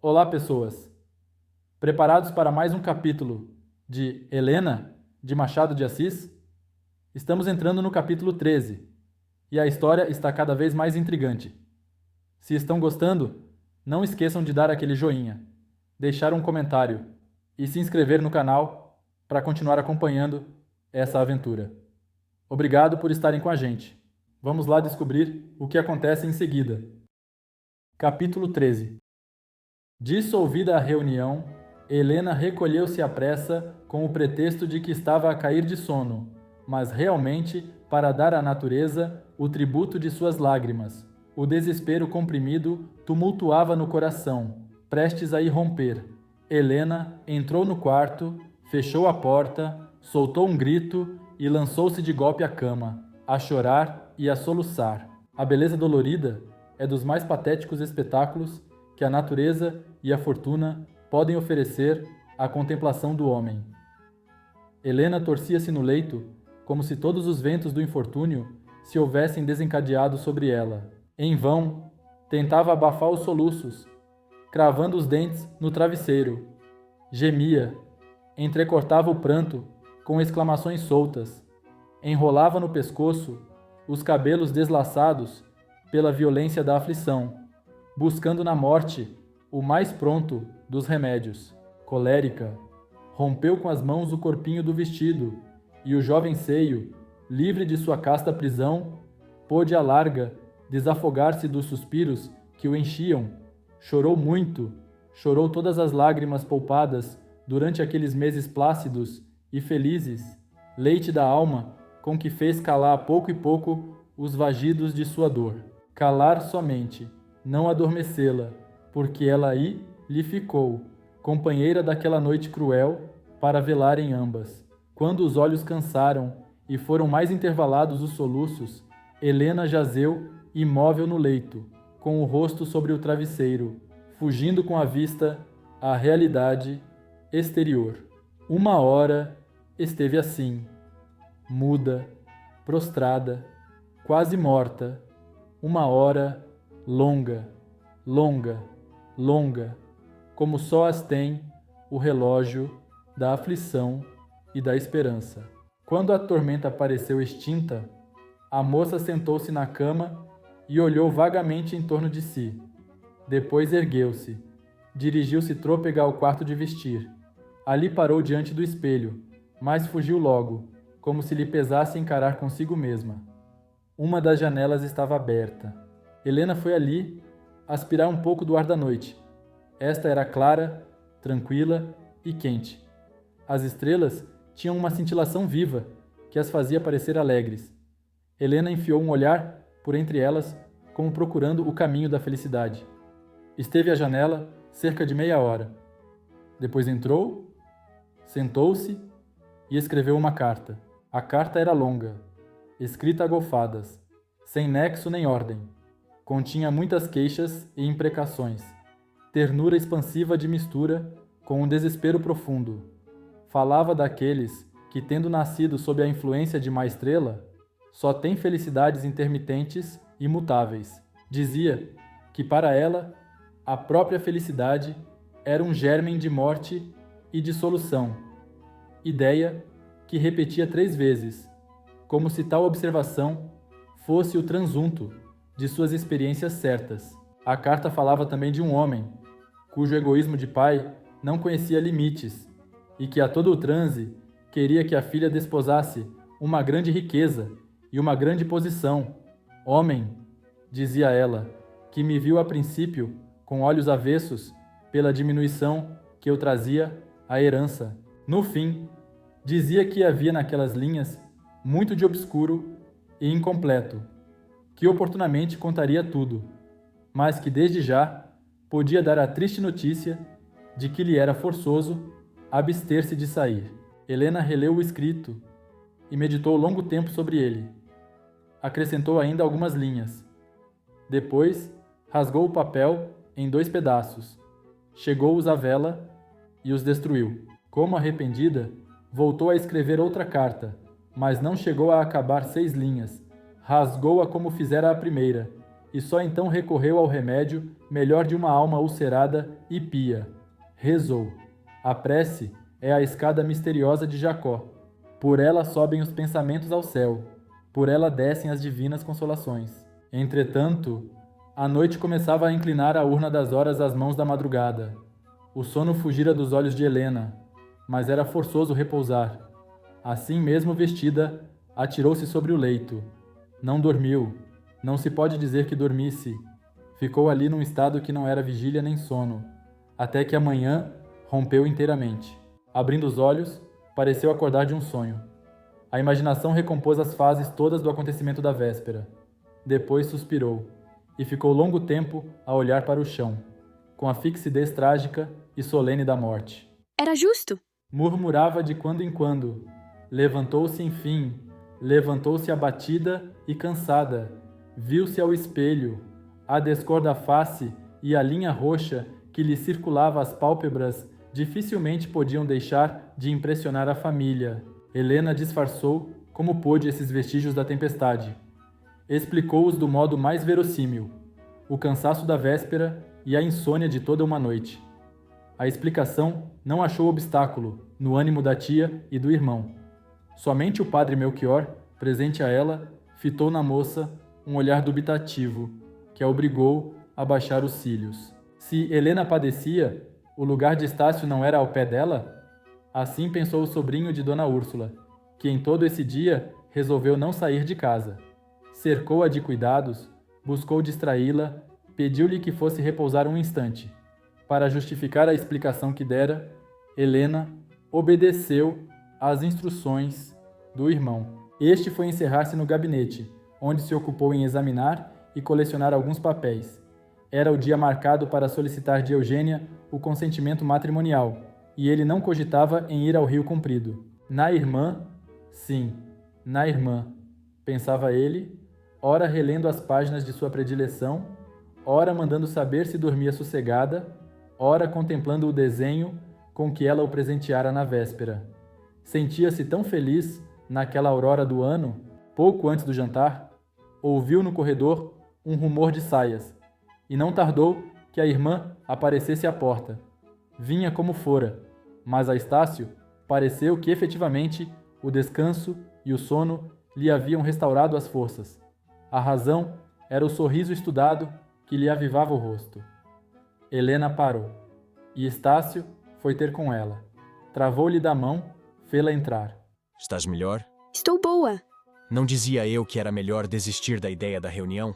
Olá, pessoas! Preparados para mais um capítulo de Helena, de Machado de Assis? Estamos entrando no capítulo 13 e a história está cada vez mais intrigante. Se estão gostando, não esqueçam de dar aquele joinha, deixar um comentário e se inscrever no canal para continuar acompanhando essa aventura. Obrigado por estarem com a gente. Vamos lá descobrir o que acontece em seguida. Capítulo 13. Dissolvida a reunião, Helena recolheu-se à pressa com o pretexto de que estava a cair de sono, mas realmente para dar à natureza o tributo de suas lágrimas. O desespero comprimido tumultuava no coração, prestes a irromper. Helena entrou no quarto, fechou a porta, soltou um grito e lançou-se de golpe à cama, a chorar e a soluçar. A beleza dolorida é dos mais patéticos espetáculos que a natureza e a fortuna podem oferecer à contemplação do homem. Helena torcia-se no leito, como se todos os ventos do infortúnio se houvessem desencadeado sobre ela. Em vão, tentava abafar os soluços, cravando os dentes no travesseiro. Gemia, entrecortava o pranto com exclamações soltas, enrolava no pescoço os cabelos deslaçados pela violência da aflição, buscando na morte o mais pronto dos remédios. Colérica, rompeu com as mãos o corpinho do vestido, e o jovem seio, livre de sua casta prisão, pôde à larga desafogar-se dos suspiros que o enchiam. Chorou muito, chorou todas as lágrimas poupadas durante aqueles meses plácidos e felizes, leite da alma com que fez calar a pouco e pouco os vagidos de sua dor. Calar somente, não adormecê-la, porque ela aí lhe ficou, companheira daquela noite cruel, para velarem ambas. Quando os olhos cansaram e foram mais intervalados os soluços, Helena jazeu imóvel no leito, com o rosto sobre o travesseiro, fugindo com a vista à realidade exterior. 1 hora esteve assim, muda, prostrada, quase morta. 1 hora longa, longa, longa, como só as tem o relógio da aflição e da esperança. Quando a tormenta pareceu extinta, a moça sentou-se na cama e olhou vagamente em torno de si. Depois ergueu-se, dirigiu-se trôpega ao quarto de vestir. Ali parou diante do espelho, mas fugiu logo, como se lhe pesasse encarar consigo mesma. Uma das janelas estava aberta. Helena foi ali aspirar um pouco do ar da noite. Esta era clara, tranquila e quente. As estrelas tinham uma cintilação viva que as fazia parecer alegres. Helena enfiou um olhar por entre elas, como procurando o caminho da felicidade. Esteve à janela cerca de meia hora. Depois entrou, sentou-se e escreveu uma carta. A carta era longa, escrita a golfadas, sem nexo nem ordem. Continha muitas queixas e imprecações, ternura expansiva de mistura com um desespero profundo. Falava daqueles que, tendo nascido sob a influência de má estrela, só têm felicidades intermitentes e imutáveis. Dizia que para ela a própria felicidade era um gérmen de morte e dissolução, ideia que repetia 3 vezes, como se tal observação fosse o transunto de suas experiências certas. A carta falava também de um homem, cujo egoísmo de pai não conhecia limites, e que a todo o transe queria que a filha desposasse uma grande riqueza e uma grande posição. Homem, dizia ela, que me viu a princípio com olhos avessos pela diminuição que eu trazia à herança. No fim, dizia que havia naquelas linhas muito de obscuro e incompleto, que oportunamente contaria tudo, mas que desde já podia dar a triste notícia de que lhe era forçoso abster-se de sair. Helena releu o escrito e meditou longo tempo sobre ele. Acrescentou ainda algumas linhas. Depois, rasgou o papel em 2 pedaços, chegou-os à vela e os destruiu. Como arrependida, voltou a escrever outra carta, mas não chegou a acabar 6 linhas. Rasgou-a como fizera a primeira, e só então recorreu ao remédio melhor de uma alma ulcerada e pia. Rezou. A prece é a escada misteriosa de Jacó. Por ela sobem os pensamentos ao céu, por ela descem as divinas consolações. Entretanto, a noite começava a inclinar a urna das horas às mãos da madrugada. O sono fugira dos olhos de Helena, mas era forçoso repousar. Assim mesmo vestida, atirou-se sobre o leito. Não dormiu. Não se pode dizer que dormisse. Ficou ali num estado que não era vigília nem sono, até que a manhã rompeu inteiramente. Abrindo os olhos, pareceu acordar de um sonho. A imaginação recompôs as fases todas do acontecimento da véspera. Depois suspirou, e ficou longo tempo a olhar para o chão, com a fixidez trágica e solene da morte. Era justo. Murmurava de quando em quando. Levantou-se enfim, levantou-se abatida e cansada. Viu-se ao espelho, a descor da face e a linha roxa que lhe circulava às pálpebras dificilmente podiam deixar de impressionar a família. Helena disfarçou como pôde esses vestígios da tempestade. Explicou-os do modo mais verossímil, o cansaço da véspera e a insônia de toda uma noite. A explicação não achou obstáculo no ânimo da tia e do irmão. Somente o padre Melchior, presente a ela, fitou na moça um olhar dubitativo, que a obrigou a baixar os cílios. Se Helena padecia, o lugar de Estácio não era ao pé dela? Assim pensou o sobrinho de Dona Úrsula, que em todo esse dia resolveu não sair de casa. Cercou-a de cuidados, buscou distraí-la, pediu-lhe que fosse repousar um instante. Para justificar a explicação que dera, Helena obedeceu às instruções do irmão. Este foi encerrar-se no gabinete, onde se ocupou em examinar e colecionar alguns papéis. Era o dia marcado para solicitar de Eugênia o consentimento matrimonial, e ele não cogitava em ir ao Rio Comprido. Na irmã, sim, na irmã, pensava ele, ora relendo as páginas de sua predileção, ora mandando saber se dormia sossegada, ora contemplando o desenho com que ela o presenteara na véspera. Sentia-se tão feliz naquela aurora do ano, pouco antes do jantar, ouviu no corredor um rumor de saias, e não tardou que a irmã aparecesse à porta. Vinha como fora, mas a Estácio pareceu que efetivamente o descanso e o sono lhe haviam restaurado as forças. A razão era o sorriso estudado que lhe avivava o rosto. Helena parou, e Estácio foi ter com ela. Travou-lhe da mão, fê-la entrar. Estás melhor? Estou boa. Não dizia eu que era melhor desistir da ideia da reunião?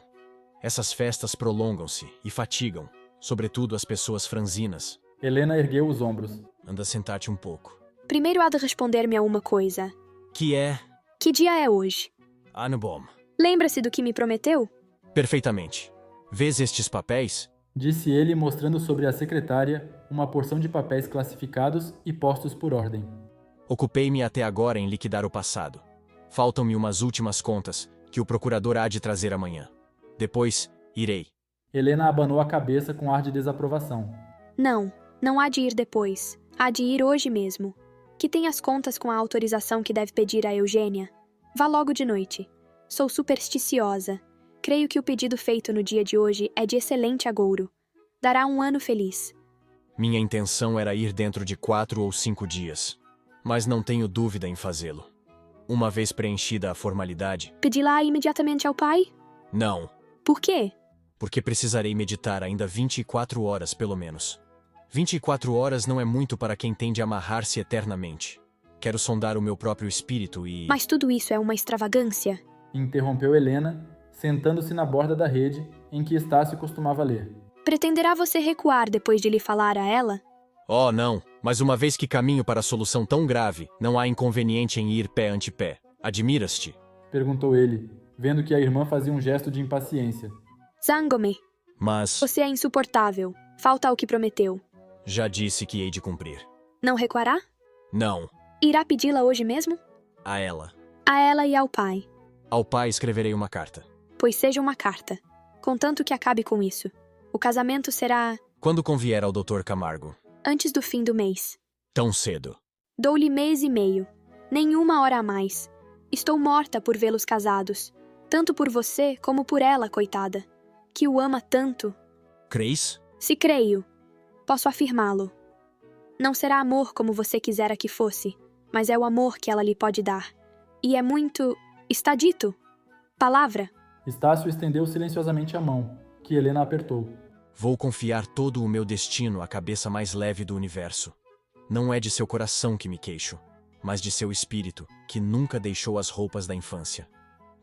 Essas festas prolongam-se e fatigam, sobretudo as pessoas franzinas. Helena ergueu os ombros. Anda, sentar-te um pouco. Primeiro há de responder-me a uma coisa. Que é? Que dia é hoje? Anubom. Lembra-se do que me prometeu? Perfeitamente. Vês estes papéis? Disse ele, mostrando sobre a secretária uma porção de papéis classificados e postos por ordem. Ocupei-me até agora em liquidar o passado. Faltam-me umas últimas contas, que o procurador há de trazer amanhã. Depois, irei. Helena abanou a cabeça com ar de desaprovação. Não há de ir depois. Há de ir hoje mesmo. Que tem as contas com a autorização que deve pedir a Eugênia. Vá logo de noite. Sou supersticiosa. Creio que o pedido feito no dia de hoje é de excelente agouro. Dará um ano feliz. Minha intenção era ir dentro de 4 ou 5 dias, mas não tenho dúvida em fazê-lo. Uma vez preenchida a formalidade... Pedi-la imediatamente ao pai? Não, Por quê? porque precisarei meditar ainda 24 horas, pelo menos. 24 horas não é muito para quem tende a amarrar-se eternamente. Quero sondar o meu próprio espírito e... Mas tudo isso é uma extravagância. Interrompeu Helena, sentando-se na borda da rede em que Estácio costumava ler. Pretenderá você recuar depois de lhe falar a ela? Oh, não, mas uma vez que caminho para a solução tão grave, não há inconveniente em ir pé ante pé. Admiras-te? Perguntou ele, vendo que a irmã fazia um gesto de impaciência. Zango-me. Mas Você é insuportável. Falta ao que prometeu. já disse que hei de cumprir. Não recuará? Não, Irá pedi-la hoje mesmo? a ela. A ela e ao pai. Ao pai escreverei uma carta. Pois seja uma carta. Contanto que acabe com isso. O casamento será Quando convier ao Dr. Camargo? antes do fim do mês. Tão cedo. Dou-lhe mês e meio. Nenhuma hora a mais. Estou morta por vê-los casados. Tanto por você como por ela, coitada. Que o ama tanto. Crês? Se creio, posso afirmá-lo. Não será amor como você quisera que fosse, mas é o amor que ela lhe pode dar. E é muito... está dito. Palavra. Estácio estendeu silenciosamente a mão, que Helena apertou. Vou confiar todo o meu destino à cabeça mais leve do universo. Não é de seu coração que me queixo, mas de seu espírito, que nunca deixou as roupas da infância.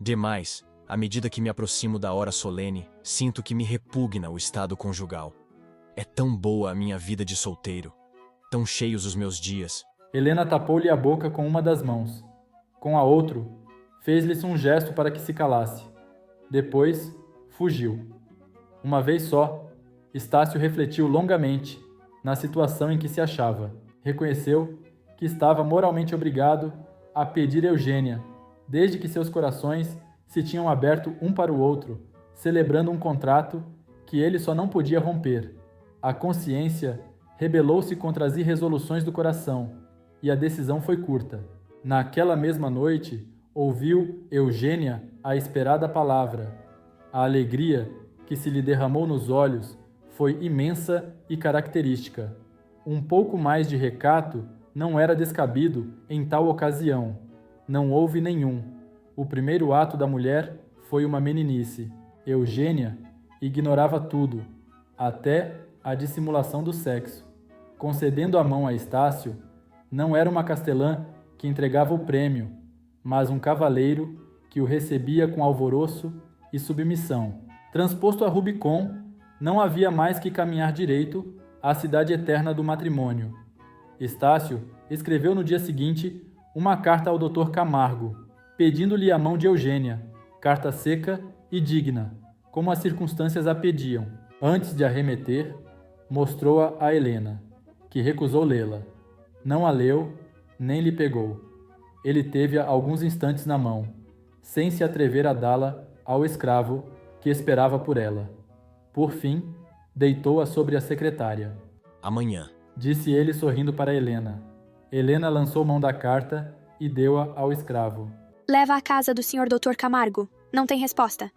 Demais, à medida que me aproximo da hora solene, sinto que me repugna o estado conjugal. É tão boa a minha vida de solteiro, tão cheios os meus dias. Helena tapou-lhe a boca com uma das mãos. Com a outra, fez-lhes um gesto para que se calasse. Depois, fugiu. Uma vez só, Estácio refletiu longamente na situação em que se achava. Reconheceu que estava moralmente obrigado a pedir Eugênia, desde que seus corações se tinham aberto um para o outro, celebrando um contrato que ele só não podia romper. A consciência rebelou-se contra as irresoluções do coração, e a decisão foi curta. Naquela mesma noite, ouviu Eugênia a esperada palavra. A alegria que se lhe derramou nos olhos foi imensa e característica. Um pouco mais de recato não era descabido em tal ocasião. Não houve nenhum. O primeiro ato da mulher foi uma meninice. Eugênia ignorava tudo, até a dissimulação do sexo. Concedendo a mão a Estácio, não era uma castelã que entregava o prêmio, mas um cavaleiro que o recebia com alvoroço e submissão. Transposto a Rubicon, não havia mais que caminhar direito à cidade eterna do matrimônio. Estácio escreveu no dia seguinte uma carta ao Dr. Camargo, pedindo-lhe a mão de Eugênia, carta seca e digna, como as circunstâncias a pediam. Antes de a remeter, mostrou-a a Helena, que recusou lê-la. Não a leu, nem lhe pegou. Ele teve-a alguns instantes na mão, sem se atrever a dá-la ao escravo que esperava por ela. Por fim, deitou-a sobre a secretária. Amanhã. Disse ele sorrindo para Helena. Helena lançou mão da carta e deu-a ao escravo. Leva à casa do Sr. Dr. Camargo. Não tem resposta.